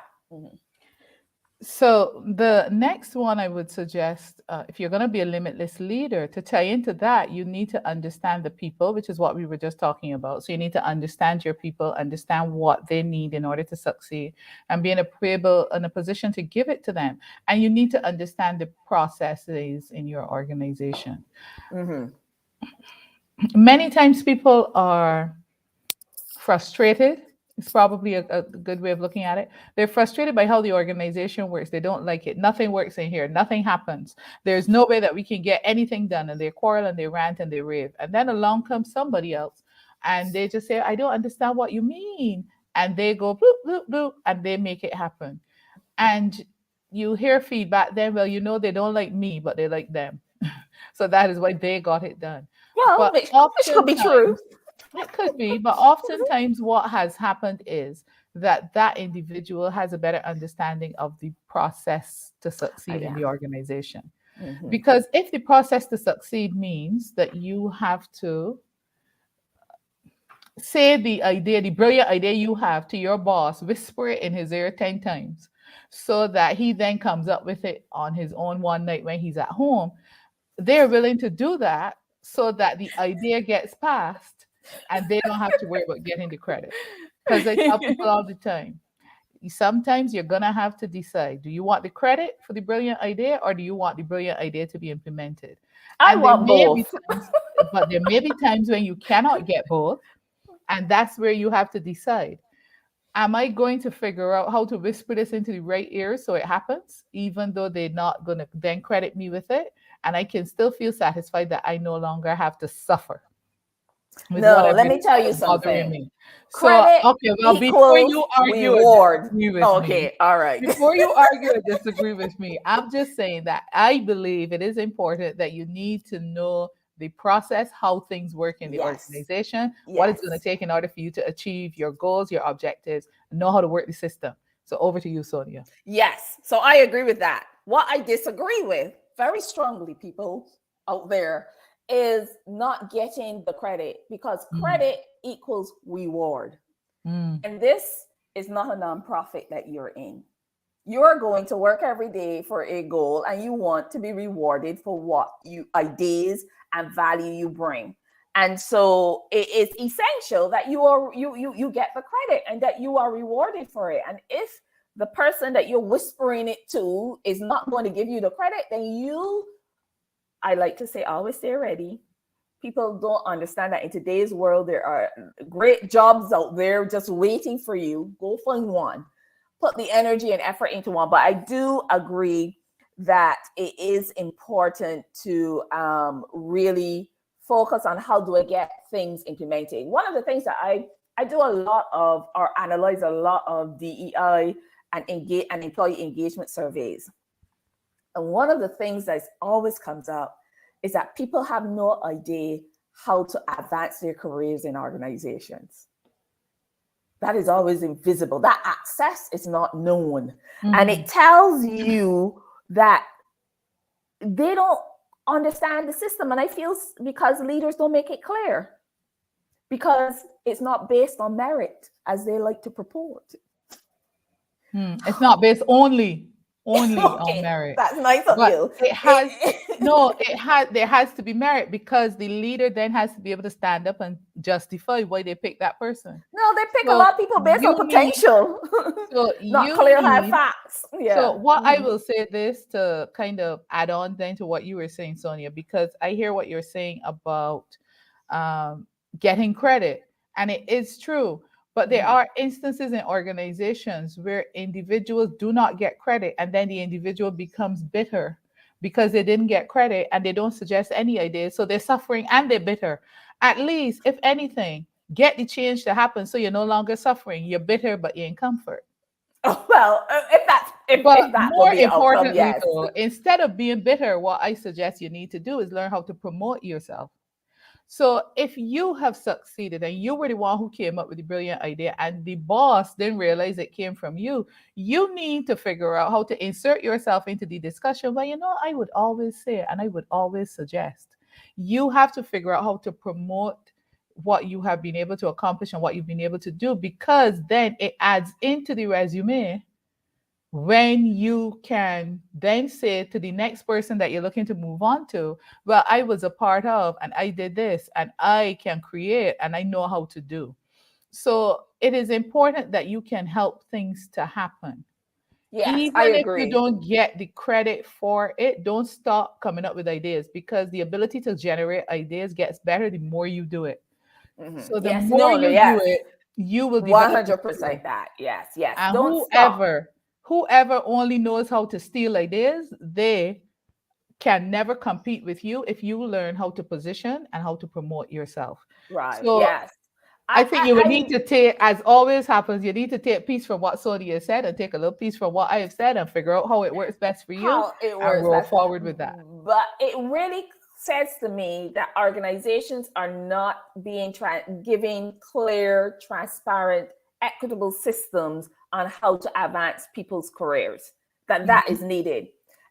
So the next one I would suggest, if you're going to be a limitless leader, to tie into that, you need to understand the people, which is what we were just talking about. So you need to understand your people, understand what they need in order to succeed, and be in a position to give it to them. And you need to understand the processes in your organization. Many times people are frustrated It's probably a good way of looking at it. They're frustrated by how the organization works. They don't like it. Nothing works in here. Nothing happens. There's no way that we can get anything done. And they quarrel and they rant and they rave. And then along comes somebody else and they just say, I don't understand what you mean. And they go bloop, bloop, bloop, and they make it happen. And you hear feedback then, well, they don't like me, but they like them. So that is why they got it done. Well, But which could be true. oftentimes, it could be, but oftentimes what has happened is that that individual has a better understanding of the process to succeed in Yeah. the organization. Hmm. Because if the process to succeed means that you have to say the idea, the brilliant idea you have to your boss, whisper it in his ear 10 times so that he then comes up with it on his own one night when he's at home, they're willing to do that so that the idea gets passed and they don't have to worry about getting the credit. Because I tell people all the time, sometimes you're going to have to decide, do you want the credit for the brilliant idea or do you want the brilliant idea to be implemented? I And there want may be both. times, but there may be times when you cannot get both. And that's where you have to decide. Am I going to figure out how to whisper this into the right ear so it happens, even though they're not going to then credit me with it? And I can still feel satisfied that I no longer have to suffer with No, whatever let it me is tell that you is bothering something. me. So, Credit okay, well, before equals you argue or reward. disagree with me, Okay, all right. before you argue or disagree with me, I'm just saying that I believe it is important that you need to know the process, how things work in the Yes, organization, what it's going to yes, take in order for you to achieve your goals, your objectives, and know how to work the system. So over to you, Sonia. yes. So I agree with that. What I disagree with very strongly, people out there, is not getting the credit, because Mm, credit equals reward. mm, And this is not a nonprofit that you're in. You're going to work every day for a goal and you want to be rewarded for what you ideas and value you bring. And so it is essential that you get the credit and that you are rewarded for it. And if the person that you're whispering it to is not going to give you the credit, then I like to say, always stay ready. People don't understand that in today's world there are great jobs out there just waiting for you. Go find one, put the energy and effort into one. But I do agree that it is important to really focus on how do I get things implemented. One of the things that I do a lot of, or analyze a lot of, DEI and employee engagement surveys. And one of the things that always comes up is that people have no idea how to advance their careers in organizations. That is always invisible. That access is not known. And mhm. it tells you that they don't understand the system. And I feel because leaders don't make it clear, because it's not based on merit as they like to purport. It's not based only on Okay, merit, that's nice of but you. it has no, it has there has to be merit because the leader then has to be able to stand up and justify why they picked that person. No, they pick a So lot of people based you on need, potential, so not you clear hard need, facts. so Yeah. what I Mhm. will say this to kind of add on then to what you were saying, Sonia, because I hear what you're saying about um, getting credit, and it is true. But there Mhm. are instances in organizations where individuals do not get credit, and then the individual becomes bitter because they didn't get credit and they don't suggest any ideas. So they're suffering and they're bitter. At least, if anything, get the change to happen so you're no longer suffering. You're bitter, but you're in comfort. Oh, well, if But that will more be the outcome, importantly, yes. though, instead of being bitter, what I suggest you need to do is learn how to promote yourself. So if you have succeeded and you were the one who came up with the brilliant idea and the boss didn't realize it came from you, you need to figure out how to insert yourself into the discussion. Well, I would always say and I would always suggest you have to figure out how to promote what you have been able to accomplish and what you've been able to do, because then it adds into the resume when you can then say to the next person that you're looking to move on to, well, I was a part of and I did this and I can create and I know how to do. So it is important that you can help things to happen. Yes, I Even if you agree. don't get the credit for it, don't stop coming up with ideas, because the ability to generate ideas gets better the more you do it. Hmm. So the Yes, more no, no, you do yes. it, you will develop the skill. 100% that. Yes, yes. And Don't stop. whoever only knows how to steal ideas, they can never compete with you if you learn how to position and how to promote yourself. Right. So Yes. I think you would need I to take, as always happens, you need to take a piece from what Sonia said and take a little piece from what I have said and figure out how it works best for you how it and works roll best. forward with that. But it really says to me that organizations are not being giving clear, transparent, equitable systems on how to advance people's careers. That Mhm. is needed.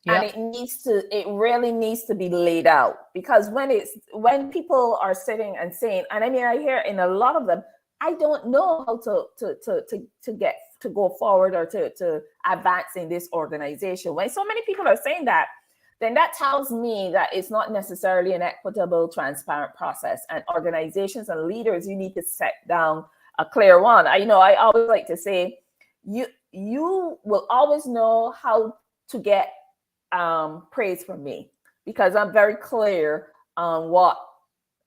And Yep. it really needs to be laid out, because when people are sitting and saying, and I mean, I hear in a lot of them, I don't know how to get to go forward or to advance in this organization. When so many people are saying that, then that tells me that it's not necessarily an equitable, transparent process. And organizations and leaders, you need to set down a clear one. I always like to say, you will always know how to get praise from me, because I'm very clear on what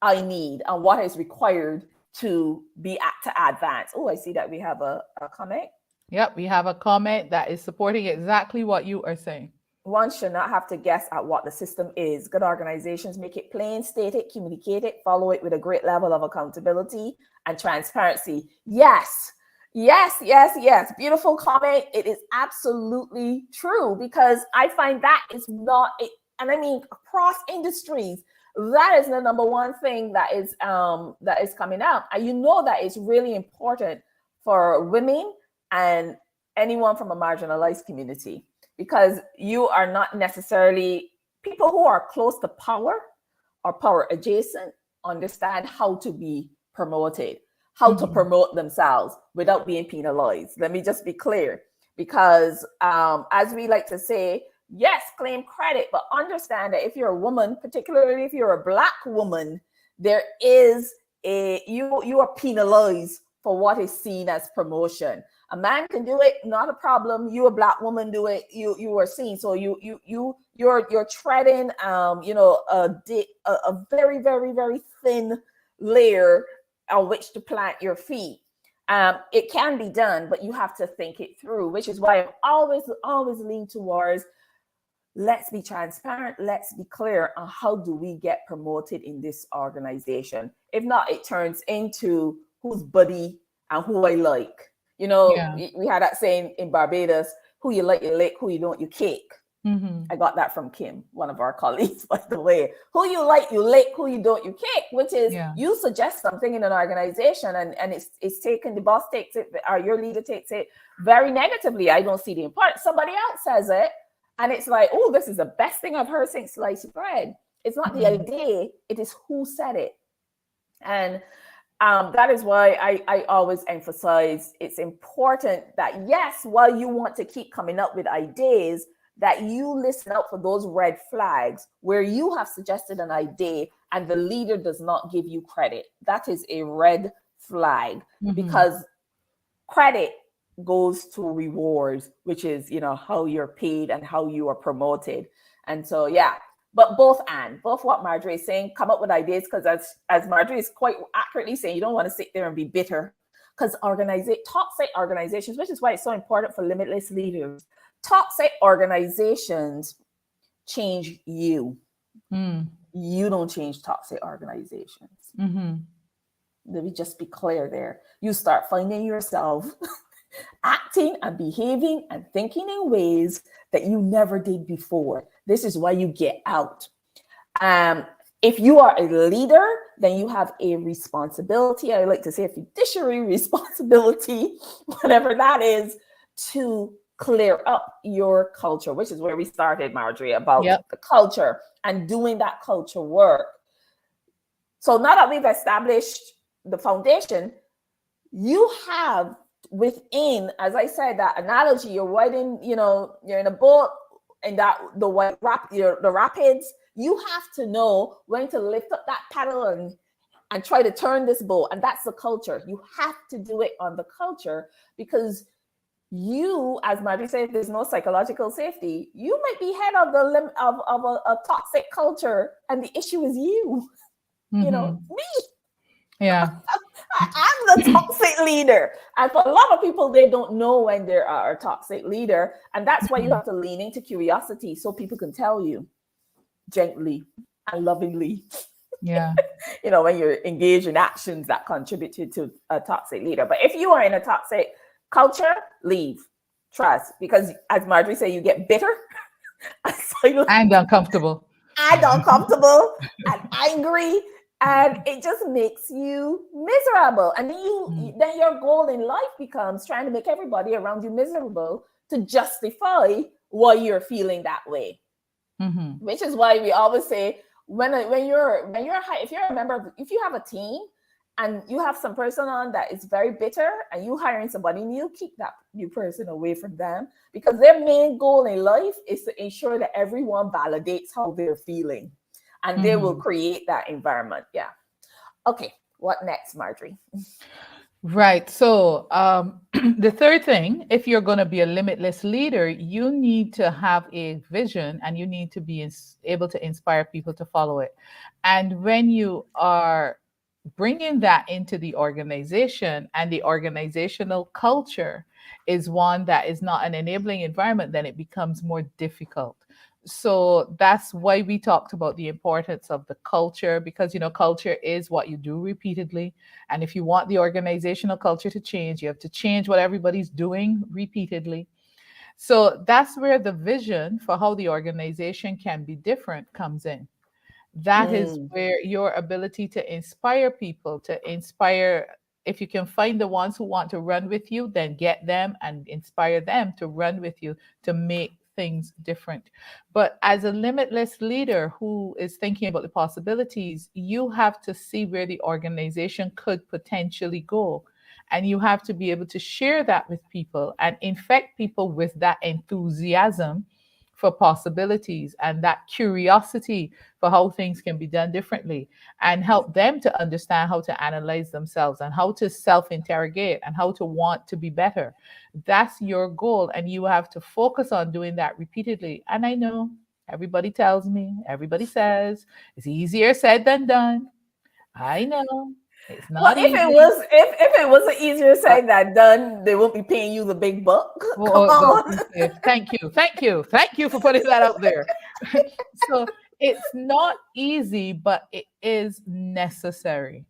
I need and what is required to to advance. Oh, I see that we have a comment. Yep. We have a comment that is supporting exactly what you are saying. One should not have to guess at what the system is. Good organizations make it plain, state it, communicate it, follow it with a great level of accountability and transparency. Yes, yes, yes, yes. Beautiful comment. It is absolutely true, because I find that is not it. And I mean, across industries, that is the number one thing that is coming up. And that is really important for women and anyone from a marginalized community, because you are not necessarily people who are close to power or power adjacent understand how to be promoted, how to Mhm. promote themselves without being penalized. Let me just be clear, because as we like to say, yes, claim credit, but understand that if you're a woman, particularly if you're a Black woman, there is you are penalized for what is seen as promotion. A man can do it, not a problem. You, a Black woman, do it, you are seen. So you're treading a very, very, very thin layer on which to plant your feet. It can be done, but you have to think it through, which is why I always lean towards, let's be transparent, let's be clear on how do we get promoted in this organization. If not, it turns into who's buddy and who I like. Yeah. We had that saying in Barbados, who you like, you lick, who you don't, you kick. Mhm. I got that from Kim, one of our colleagues, by the way. Who you like, you lick, who you don't, you kick, which is Yeah. you suggest something in an organization and it's taken, the boss takes it, or your leader takes it very negatively. I don't see the importance. Somebody else says it, and it's like, oh, this is the best thing I've heard since sliced bread. It's not the Mhm. idea, it is who said it. And that is why I always emphasize it's important that, yes, while you want to keep coming up with ideas, that you listen out for those red flags where you have suggested an idea and the leader does not give you credit. That is a red flag, Mhm. because credit goes to rewards, which is how you're paid and how you are promoted. And so yeah, but both what Marjorie is saying, come up with ideas, because as Marjorie is quite accurately saying, you don't want to sit there and be bitter, because toxic organizations, which is why it's so important for limitless leaders, toxic organizations change you. Mm. You don't change toxic organizations. Mhm. Let me just be clear there. You start finding yourself acting and behaving and thinking in ways that you never did before. This is why you get out. Um, if you are a leader, then you have a responsibility. I like to say a fiduciary responsibility, whatever that is, to clear up your culture, which is where we started, Marjorie, about Yep. the culture and doing that culture work. So now that we've established the foundation, you have within, as I said, that analogy, you're riding, you're in a boat and that the rapids, you have to know when to lift up that paddle and try to turn this boat. And that's the culture. You have to do it on the culture, because you, as Marty said, if there's no psychological safety, you might be head of the of a toxic culture, and the issue is you. Mhm. Me. Yeah. I'm the toxic leader. And for a lot of people, they don't know when they are a toxic leader. And that's why you Mhm. have to lean into curiosity so people can tell you gently and lovingly, Yeah. when you're engaged in actions that contributed to a toxic leader. But if you are in a toxic culture, leave. Trust. Because as Marjorie said, you get bitter and silent And uncomfortable. and uncomfortable and angry, and it just makes you miserable. And then Mm. then your goal in life becomes trying to make everybody around you miserable to justify why you're feeling that way. Mhm. Which is why we always say, if you're a member, if you have a team and you have some person on that is very bitter and you hiring somebody new, keep that new person away from them, because their main goal in life is to ensure that everyone validates how they're feeling, and they will Mhm. create that environment. Yeah. Okay, what next, Marjorie? Right. So, the third thing, if you're going to be a limitless leader, you need to have a vision and you need to be able to inspire people to follow it. And when you are bringing that into the organization and the organizational culture is one that is not an enabling environment, then it becomes more difficult. So that's why we talked about the importance of the culture, because culture is what you do repeatedly. And if you want the organizational culture to change, you have to change what everybody's doing repeatedly. So that's where the vision for how the organization can be different comes in. That is Mm. where your ability to inspire people, to inspire, if you can find the ones who want to run with you, then get them and inspire them to run with you to make things different. But as a limitless leader who is thinking about the possibilities, you have to see where the organization could potentially go. And you have to be able to share that with people and infect people with that enthusiasm for possibilities and that curiosity for how things can be done differently, and help them to understand how to analyze themselves and how to self interrogate and how to want to be better. That's your goal. And you have to focus on doing that repeatedly. And I know everybody tells me, everybody says it's easier said than done. I know it's Well, not if it easy. was if it was easier But said than done, they won't be paying you the big buck. Come on. okay, thank you. Thank you. Thank you for putting that out there. So it's not easy, but it is necessary.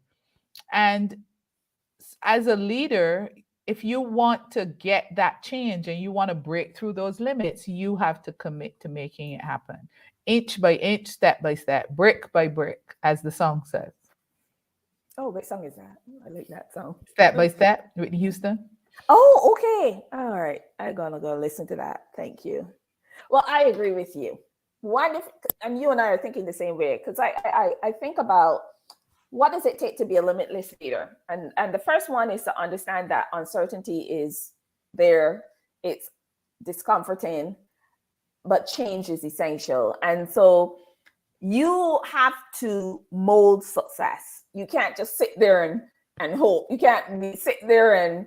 And as a leader, if you want to get that change and you want to break through those limits, you have to commit to making it happen. Inch by inch, step by step, brick by brick, as the song says. Oh, what song is that? I like that song. Step by step, Whitney Houston. Oh, okay. All right. I'm gonna go listen to that. Thank you. Well, I agree with you. One, if, and you and I are thinking the same way, because I think about what does it take to be a limitless leader, and the first one is to understand that uncertainty is there. It's discomforting, but change is essential, and so you have to mold success. You can't just sit there and hope. You can't sit there and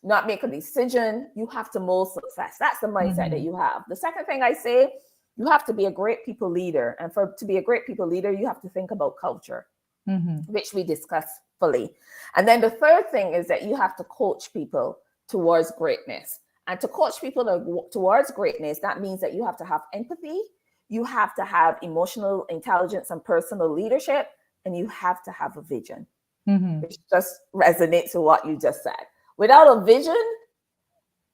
not make a decision. You have to mold success. That's the mindset that Mm-hmm. you have. The second thing I say, you have to be a great people leader. And for to be a great people leader, you have to think about culture, Mm-hmm. which we discussed fully. And then the third thing is that you have to coach people towards greatness. And to coach people towards greatness, that means that you have to have empathy, you have to have emotional intelligence and personal leadership, and you have to have a vision, Mm-hmm. which just resonates with what you just said. Without a vision,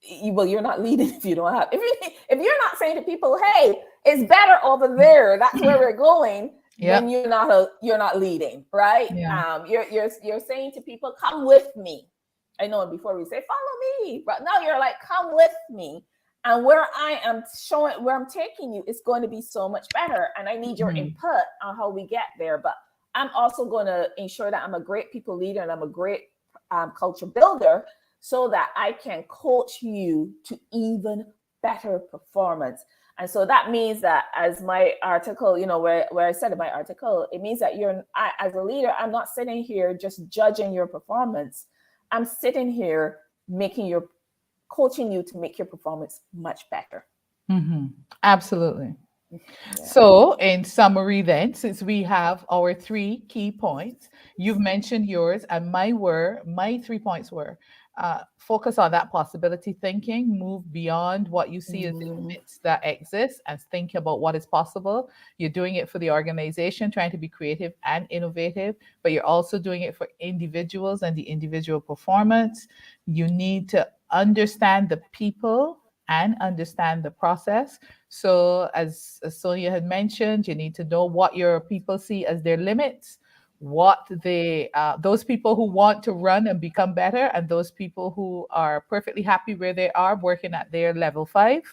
you're not leading if you don't have. If you're not saying to people, "Hey, it's better over there. That's where we're going," then Yep. you're not leading, right? Yeah. You're saying to people, "Come with me." I know before we say, "Follow me," but now you're like, "Come with me." And where I am showing where I'm taking you is going to be so much better. And I need your Mm-hmm. input on how we get there. But I'm also going to ensure that I'm a great people leader and I'm a great culture builder, so that I can coach you to even better performance. And so that means that, as my article, where I said in my article, it means that as a leader, I'm not sitting here just judging your performance. I'm sitting here coaching you to make your performance much better. Mm-hmm. Absolutely. Yeah. So, in summary, then, since we have our three key points, you've mentioned yours, and my 3 points were focus on that possibility thinking, move beyond what you see as the Mhm. limits that exist, and think about what is possible. You're doing it for the organization, trying to be creative and innovative, but you're also doing it for individuals and the individual performance. You need to understand the people and understand the process. So, as Sonia had mentioned, you need to know what your people see as their limits, those people who want to run and become better, and those people who are perfectly happy where they are working at their level 5,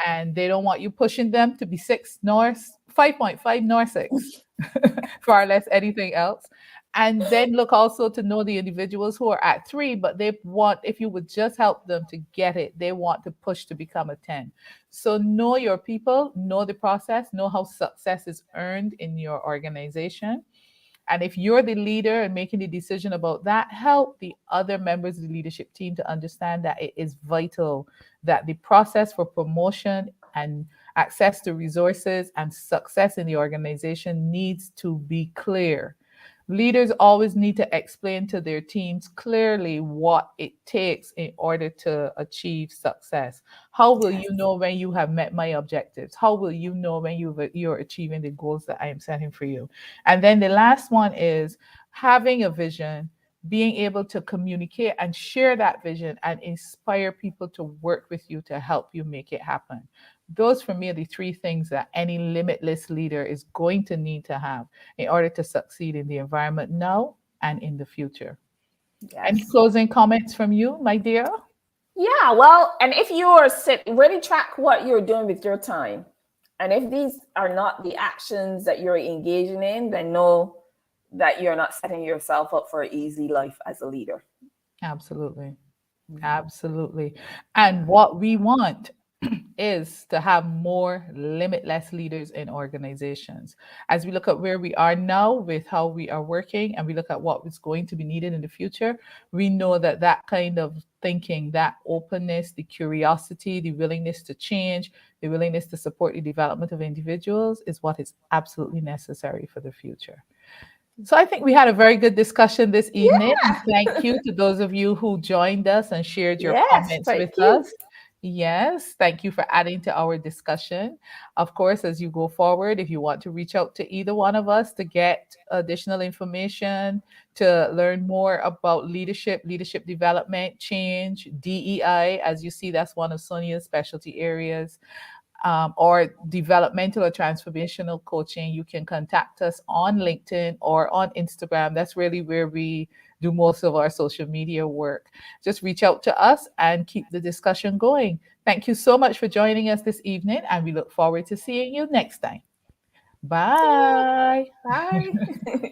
and they don't want you pushing them to be 5.5 nor 6, far less anything else. And then look also to know the individuals who are at 3, but they want, if you would just help them to get it, they want to push to become a 10. So know your people, know the process, know how success is earned in your organization, and if you're the leader and making the decision about that, help the other members of the leadership team to understand that it is vital that the process for promotion and access to resources and success in the organization needs to be clear. Leaders always need to explain to their teams clearly what it takes in order to achieve success. How will Yes. you know when you have met my objectives? How will you know when you're achieving the goals that I am setting for you? And then the last one is having a vision, being able to communicate and share that vision and inspire people to work with you to help you make it happen. Those for me are the three things that any limitless leader is going to need to have in order to succeed in the environment now and in the future. Any Yes. closing comments from you, my dear? Yeah, well, and if you're really track what you're doing with your time. And if these are not the actions that you're engaging in, then know that you're not setting yourself up for an easy life as a leader. Absolutely. Mhm. Absolutely. Yeah. And what we want is to have more limitless leaders in organizations. As we look at where we are now with how we are working and we look at what is going to be needed in the future, we know that that kind of thinking, that openness, the curiosity, the willingness to change, the willingness to support the development of individuals is what is absolutely necessary for the future. So I think we had a very good discussion this evening. And thank you to those of you who joined us and shared your Yes, comments thank with you. us. Yes, thank you for adding to our discussion. Of course, as you go forward, if you want to reach out to either one of us to get additional information, to learn more about leadership, leadership development, change, DEI, as you see, that's one of Sonia's specialty areas, or developmental or transformational coaching, you can contact us on LinkedIn or on Instagram. That's really where we do most of our social media work. Just reach out to us and keep the discussion going. Thank you so much for joining us this evening, and we look forward to seeing you next time. Yeah, Bye. bye.